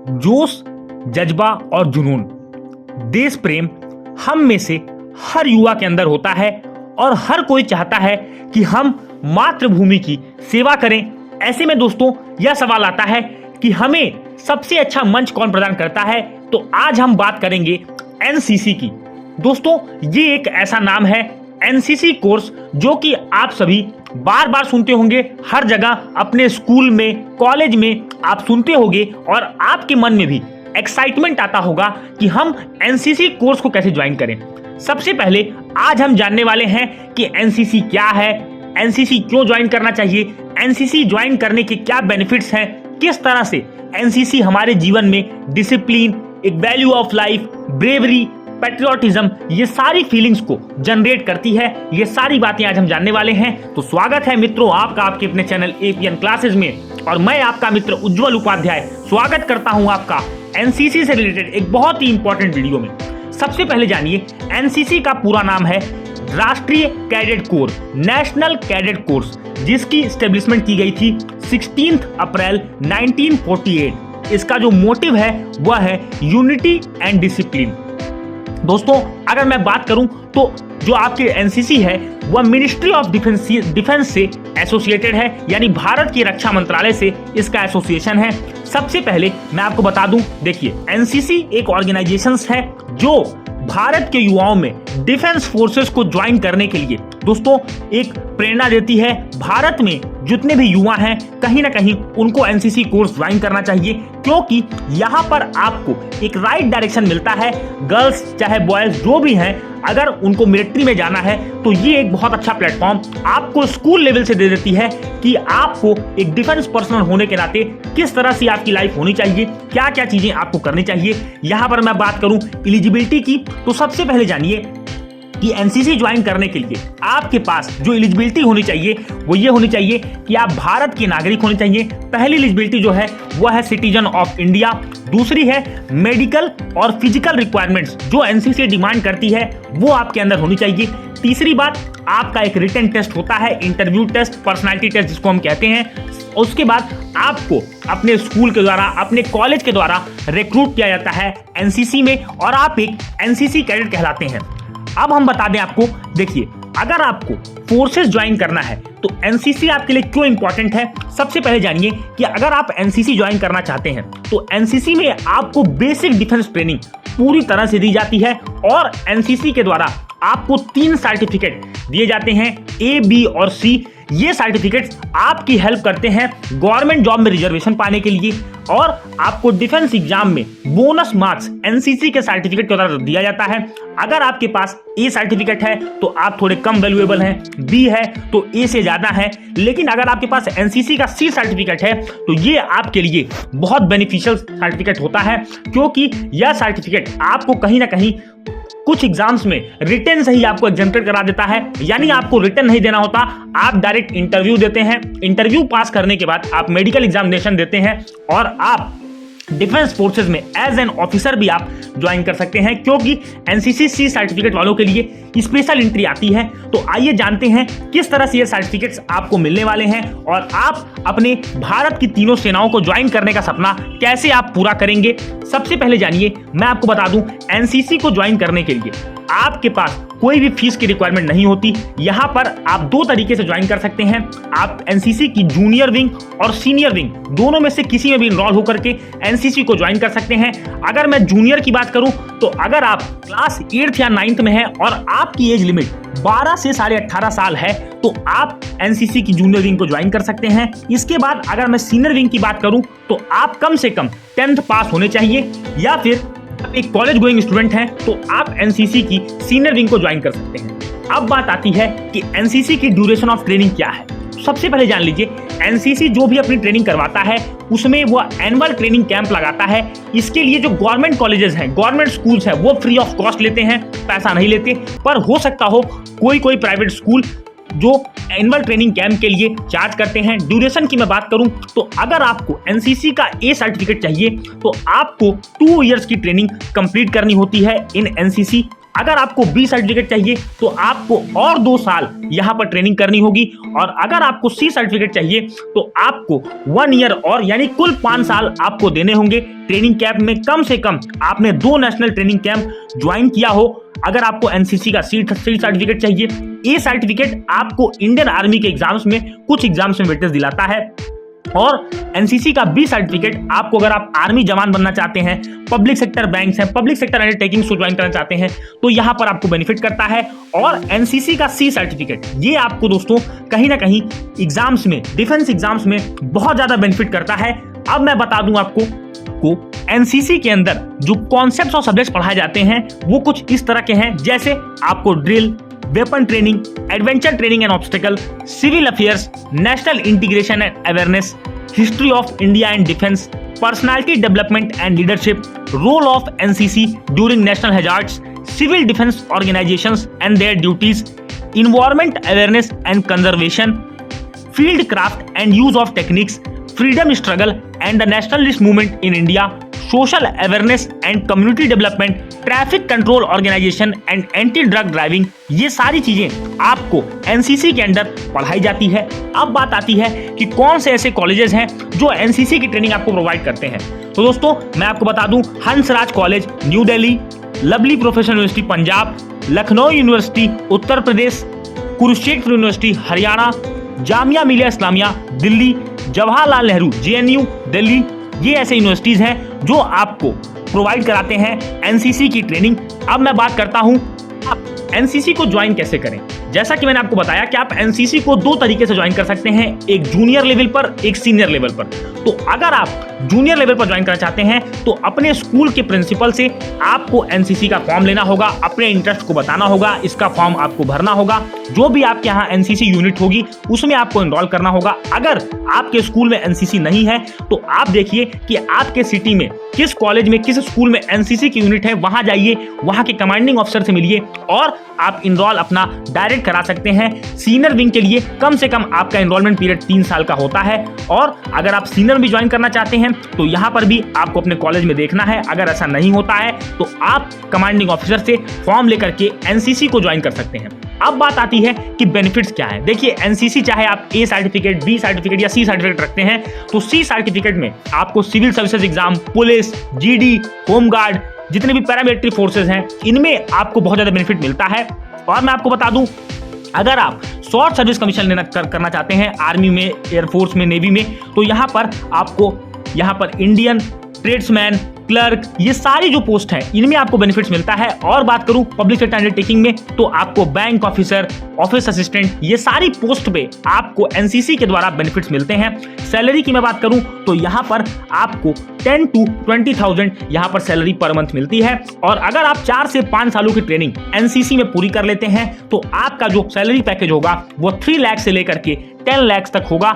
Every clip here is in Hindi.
जोश, जज्बा और जुनून, देश प्रेम हम में से हर युवा के अंदर होता है और हर कोई चाहता है कि हम मातृभूमि की सेवा करें। ऐसे में दोस्तों यह सवाल आता है कि हमें सबसे अच्छा मंच कौन प्रदान करता है। तो आज हम बात करेंगे एनसीसी की। दोस्तों ये एक ऐसा नाम है एनसीसी कोर्स जो कि आप सभी बार बार सुनते होंगे, हर जगह अपने स्कूल में, कॉलेज में आप सुनते होंगे और आपके मन में भी एक्साइटमेंट आता होगा कि हम एनसीसी कोर्स को कैसे ज्वाइन करें। सबसे पहले आज हम जानने वाले हैं कि एनसीसी क्या है, एनसीसी क्यों ज्वाइन करना चाहिए, एनसीसी ज्वाइन करने के क्या बेनिफिट्स हैं, किस तरह से एनसीसी हमारे जीवन में डिसिप्लिन, एक value of life, bravery, patriotism, ये सारी फीलिंग्स को जनरेट करती है। ये सारी बातें आज हम जानने वाले हैं। तो स्वागत है मित्रों आपका आपके अपने चैनल एपीएन क्लासेस में, और मैं आपका मित्र उज्जवल उपाध्याय स्वागत करता हूं आपका एनसीसी से रिलेटेड एक बहुत ही इंपॉर्टेंट वीडियो में। सबसे पहले जानिए एनसीसी का पूरा नाम है राष्ट्रीय cadet corps, national cadet course, जिसकी एस्टेब्लिशमेंट की गई थी 16 अप्रैल 1948। इसका जो मोटिव है वह है यूनिटी एंड डिसिप्लिन। दोस्तों अगर मैं बात करूं तो जो आपके एनसीसी है वह मिनिस्ट्री ऑफ डिफेंस से एसोसिएटेड है, यानी भारत की रक्षा मंत्रालय से इसका एसोसिएशन है। सबसे पहले मैं आपको बता दूं, देखिए एनसीसी एक ऑर्गेनाइजेशन है जो भारत के युवाओं में डिफेंस फोर्सेस को ज्वाइन करने के लिए दोस्तों एक प्रेरणा देती है। भारत में जितने भी युवा हैं कहीं ना कहीं उनको एनसीसी कोर्स ज्वाइन करना चाहिए, क्योंकि यहाँ पर आपको एक राइट डायरेक्शन मिलता है। गर्ल्स चाहे बॉयज जो भी हैं, अगर उनको मिलिट्री में जाना है तो ये एक बहुत अच्छा प्लेटफॉर्म आपको स्कूल लेवल से दे देती है कि आपको एक डिफेंस पर्सनल होने के नाते किस तरह से आपकी लाइफ होनी चाहिए, क्या क्या चीजें आपको करनी चाहिए। यहाँ पर मैं बात करूं एलिजिबिलिटी की, तो सबसे पहले जानिए कि एनसीसी ज्वाइन करने के लिए आपके पास जो एलिजिबिलिटी होनी चाहिए वो ये होनी चाहिए कि आप भारत के नागरिक होने चाहिए। पहली एलिजिबिलिटी जो है वह है सिटीजन ऑफ इंडिया। दूसरी है मेडिकल और फिजिकल रिक्वायरमेंट्स जो एनसीसी डिमांड करती है वो आपके अंदर होनी चाहिए। तीसरी बात, आपका एक रिटन टेस्ट होता है, इंटरव्यू टेस्ट, पर्सनालिटी टेस्ट जिसको हम कहते हैं। उसके बाद आपको अपने स्कूल के द्वारा, अपने कॉलेज के द्वारा रिक्रूट किया जाता है एनसीसी में और आप एक एनसीसी कैडेट कहलाते हैं। अब हम बता दें आपको, देखिए अगर आपको फोर्सेस ज्वाइन करना है तो एनसीसी आपके लिए क्यों इंपॉर्टेंट है। सबसे पहले जानिए कि अगर आप एनसीसी ज्वाइन करना चाहते हैं तो एनसीसी में आपको बेसिक डिफेंस ट्रेनिंग पूरी तरह से दी जाती है और एनसीसी के द्वारा आपको 3 सर्टिफिकेट दिए जाते हैं, ए, बी और सी। ये सर्टिफिकेट्स आपकी हेल्प करते हैं गवर्नमेंट जॉब में रिजर्वेशन पाने के लिए, और आपको डिफेंस एग्जाम में बोनस मार्क्स एनसीसी के सर्टिफिकेट के द्वारा दिया जाता है। अगर आपके पास ए सर्टिफिकेट है तो आप थोड़े कम वैल्यूएबल हैं, बी है तो ए से ज्यादा है, लेकिन अगर आपके पास एनसीसी का सी सर्टिफिकेट है तो ये आपके लिए बहुत बेनिफिशियल सर्टिफिकेट होता है, क्योंकि यह सर्टिफिकेट आपको कहीं ना कहीं कुछ एग्जाम्स में रिटन से ही आपको एग्जेम्प्टेड करा देता है, यानी आपको रिटन नहीं देना होता, आप डायरेक्ट इंटरव्यू देते हैं। इंटरव्यू पास करने के बाद आप मेडिकल एग्जामिनेशन देते हैं और आप डिफेंस फोर्सेस में एज एन ऑफिसर भी आप ज्वाइन कर सकते हैं, क्योंकि एनसीसी सी सर्टिफिकेट वालों के लिए स्पेशल एंट्री आती है। तो आइए जानते हैं किस तरह से ये सर्टिफिकेट्स आपको मिलने वाले हैं और आप अपने भारत की तीनों सेनाओं को ज्वाइन करने का सपना कैसे आप पूरा करेंगे। सबसे पहले जानिए, मैं आपको बता दूं एनसीसी को ज्वाइन करने के लिए आपके पास कोई भी फीस की रिक्वायरमेंट नहीं होती। यहां पर आप 2 तरीके से ज्वाइन कर सकते हैं। आप एनसीसी की जूनियर विंग और सीनियर विंग दोनों में से किसी में भी इनरोल होकर के एनसीसी को ज्वाइन कर सकते हैं। अगर मैं जूनियर की बात करूं तो अगर आप क्लास 8th या 9th में हैं और आपकी एज लिमिट 12 से 18.5 साल है तो आप एनसीसी की जूनियर विंग को ज्वाइन कर सकते हैं। इसके बाद अगर मैं सीनियर विंग की बात करूं तो आप कम से कम 10th पास होने चाहिए, या फिर आप एक कॉलेज गोइंग स्टूडेंट हैं तो आप एनसीसी की सीनियर विंग को ज्वाइन कर सकते हैं। अब बात आती है कि एनसीसी की ड्यूरेशन ऑफ ट्रेनिंग क्या है। सबसे पहले जान लीजिए, एनसीसी जो भी अपनी ट्रेनिंग करवाता है उसमें वो एनुअल ट्रेनिंग कैंप लगाता है। इसके लिए जो गवर्नमेंट कॉलेजेस हैं, गवर्नमेंट स्कूल्स हैं, वो फ्री ऑफ कॉस्ट लेते हैं, पैसा नहीं लेते। पर हो सकता हो कोई प्राइवेट स्कूल जो एनुअल ट्रेनिंग कैंप के लिए चार्ज करते हैं। ड्यूरेशन की मैं बात करूं तो अगर आपको एनसीसी का ए सर्टिफिकेट चाहिए तो आपको 2 इयर्स की ट्रेनिंग कंप्लीट करनी होती है इन एनसीसी। अगर आपको बी सर्टिफिकेट चाहिए तो आपको और 2 साल यहाँ पर ट्रेनिंग करनी होगी, और अगर आपको सी सर्टिफिकेट चाहिए तो आपको 1 ईयर और यानी कुल 5 साल आपको देने होंगे ट्रेनिंग कैंप में। कम से कम आपने 2 नेशनल ट्रेनिंग कैंप ज्वाइन किया हो। अगर आपको एनसीसी का सी सर्टिफिकेट चाहिए, ए सर्टिफिकेट आपको इंडियन आर्मी के एग्जाम्स में कुछ एग्जाम्स में वेटेज दिलाता है, और एनसीसी का बी सर्टिफिकेट आपको अगर आप आर्मी जवान बनना चाहते हैं, पब्लिक सेक्टर बैंक्स हैं, पब्लिक सेक्टर अंडरटेकिंग्स को ज्वाइन करना चाहते हैं तो यहां पर आपको बेनिफिट करता है। और एनसीसी का सी सर्टिफिकेट ये आपको दोस्तों कहीं ना कहीं एग्जाम्स में, डिफेंस एग्जाम्स में बहुत ज्यादा बेनिफिट करता है। अब मैं बता दूं आपको एनसीसी के अंदर जो कॉन्सेप्ट्स और सब्जेक्ट्स पढ़ाए जाते हैं वो कुछ इस तरह के हैं, जैसे आपको drill, weapon training, adventure training and obstacle, civil affairs, national integration and awareness, history of India and defence, personality development and leadership, role of NCC during national hazards, civil defence organisations and their duties, environment awareness and conservation, field craft and use of techniques, freedom struggle and the nationalist movement in India, social awareness and community development, traffic control organisation and anti drug driving, ये सारी चीजें आपको एनसीसी के अंदर पढ़ाई जाती है। अब बात आती है कि कौन से ऐसे कॉलेजेस हैं जो एनसीसी की ट्रेनिंग आपको प्रोवाइड करते हैं। तो दोस्तों मैं आपको बता दूं, Hansraj college New Delhi, Lovely Professional University Punjab, Lucknow University Uttar Pradesh, Kurukshetra University Haryana, Jamia Millia Islamia Delhi, Jawaharlal Nehru JNU Delhi, ये ऐसे यूनिवर्सिटीज हैं जो आपको प्रोवाइड कराते हैं एनसीसी की ट्रेनिंग। अब मैं बात करता हूं आप एनसीसी को ज्वाइन कैसे करें। जैसा कि मैंने आपको बताया कि आप एनसीसी को 2 तरीके से ज्वाइन कर सकते हैं, एक जूनियर लेवल पर, एक सीनियर लेवल पर। तो अगर आप जूनियर लेवल पर ज्वाइन करना चाहते हैं तो अपने स्कूल के प्रिंसिपल से आपको एनसीसी का फॉर्म लेना होगा, अपने इंटरेस्ट को बताना होगा, इसका फॉर्म आपको भरना होगा। जो भी आपके यहाँ एनसीसी यूनिट होगी उसमें आपको एनरोल करना होगा। अगर आपके स्कूल में एनसीसी नहीं है तो आप देखिए कि आपके सिटी में किस कॉलेज में, किस स्कूल में एनसीसी की यूनिट है, वहां जाइए, वहां के कमांडिंग ऑफिसर से मिलिए और आप इनरोल अपना डायरेक्ट करा सकते हैं। सीनियर विंग के लिए कम से कम आपका एनरोलमेंट पीरियड 3 साल का होता है, और अगर आप सीनियर भी ज्वाइन करना चाहते हैं तो यहां पर भी आपको अपने कॉलेज में देखना है। अगर ऐसा नहीं होता है तो आप कमांडिंग ऑफिसर से फॉर्म लेकर के एनसीसी को ज्वाइन कर सकते हैं। अब बात आती है कि बेनिफिट्स क्या है। देखिए एनसीसी चाहे आप ए सर्टिफिकेट, बी सर्टिफिकेट या सी सर्टिफिकेट रखते हैं तो सी सर्टिफिकेट में आपको civil services exam, police, GD, home guard, जितने भी पैरामिलिट्री फोर्सेज हैं इनमें आपको बहुत ज्यादा बेनिफिट मिलता है। और मैं आपको बता दूं, अगर आप शॉर्ट सर्विस कमीशन करना चाहते हैं आर्मी में, एयरफोर्स में, नेवी में, तो यहाँ पर आपको इंडियन, ट्रेड्समैन, क्लर्क, ये सारी जो पोस्ट हैं इनमें आपको बेनिफिट्स मिलता है। और बात करूं पब्लिक सेक्टर अंडरटेकिंग में तो आपको बैंक ऑफिसर, ऑफिस असिस्टेंट, ये सारी पोस्ट पे आपको एनसीसी के द्वारा बेनिफिट्स मिलते हैं। सैलरी की मैं बात करूं तो यहाँ पर आपको 10 to 20,000 यहाँ पर सैलरी पर मंथ मिलती है। और अगर आप 4 से 5 सालों की ट्रेनिंग एनसीसी में पूरी कर लेते हैं तो आपका जो सैलरी पैकेज होगा वो 3 लाख से लेकर के 10 लाख तक होगा।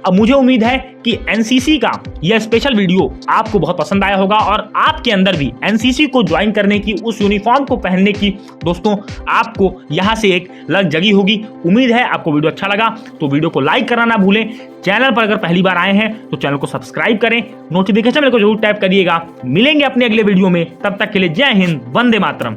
अब मुझे उम्मीद है कि एनसीसी का यह स्पेशल वीडियो आपको बहुत पसंद आया होगा और आपके अंदर भी एनसीसी को ज्वाइन करने की, उस यूनिफॉर्म को पहनने की दोस्तों आपको यहां से एक लग जगी होगी। उम्मीद है आपको वीडियो अच्छा लगा तो वीडियो को लाइक करना ना भूलें। चैनल पर अगर पहली बार आए हैं तो चैनल को सब्सक्राइब करें, नोटिफिकेशन बेल को जरूर टैप करिएगा। मिलेंगे अपने अगले वीडियो में, तब तक के लिए जय हिंद, वंदे मातरम।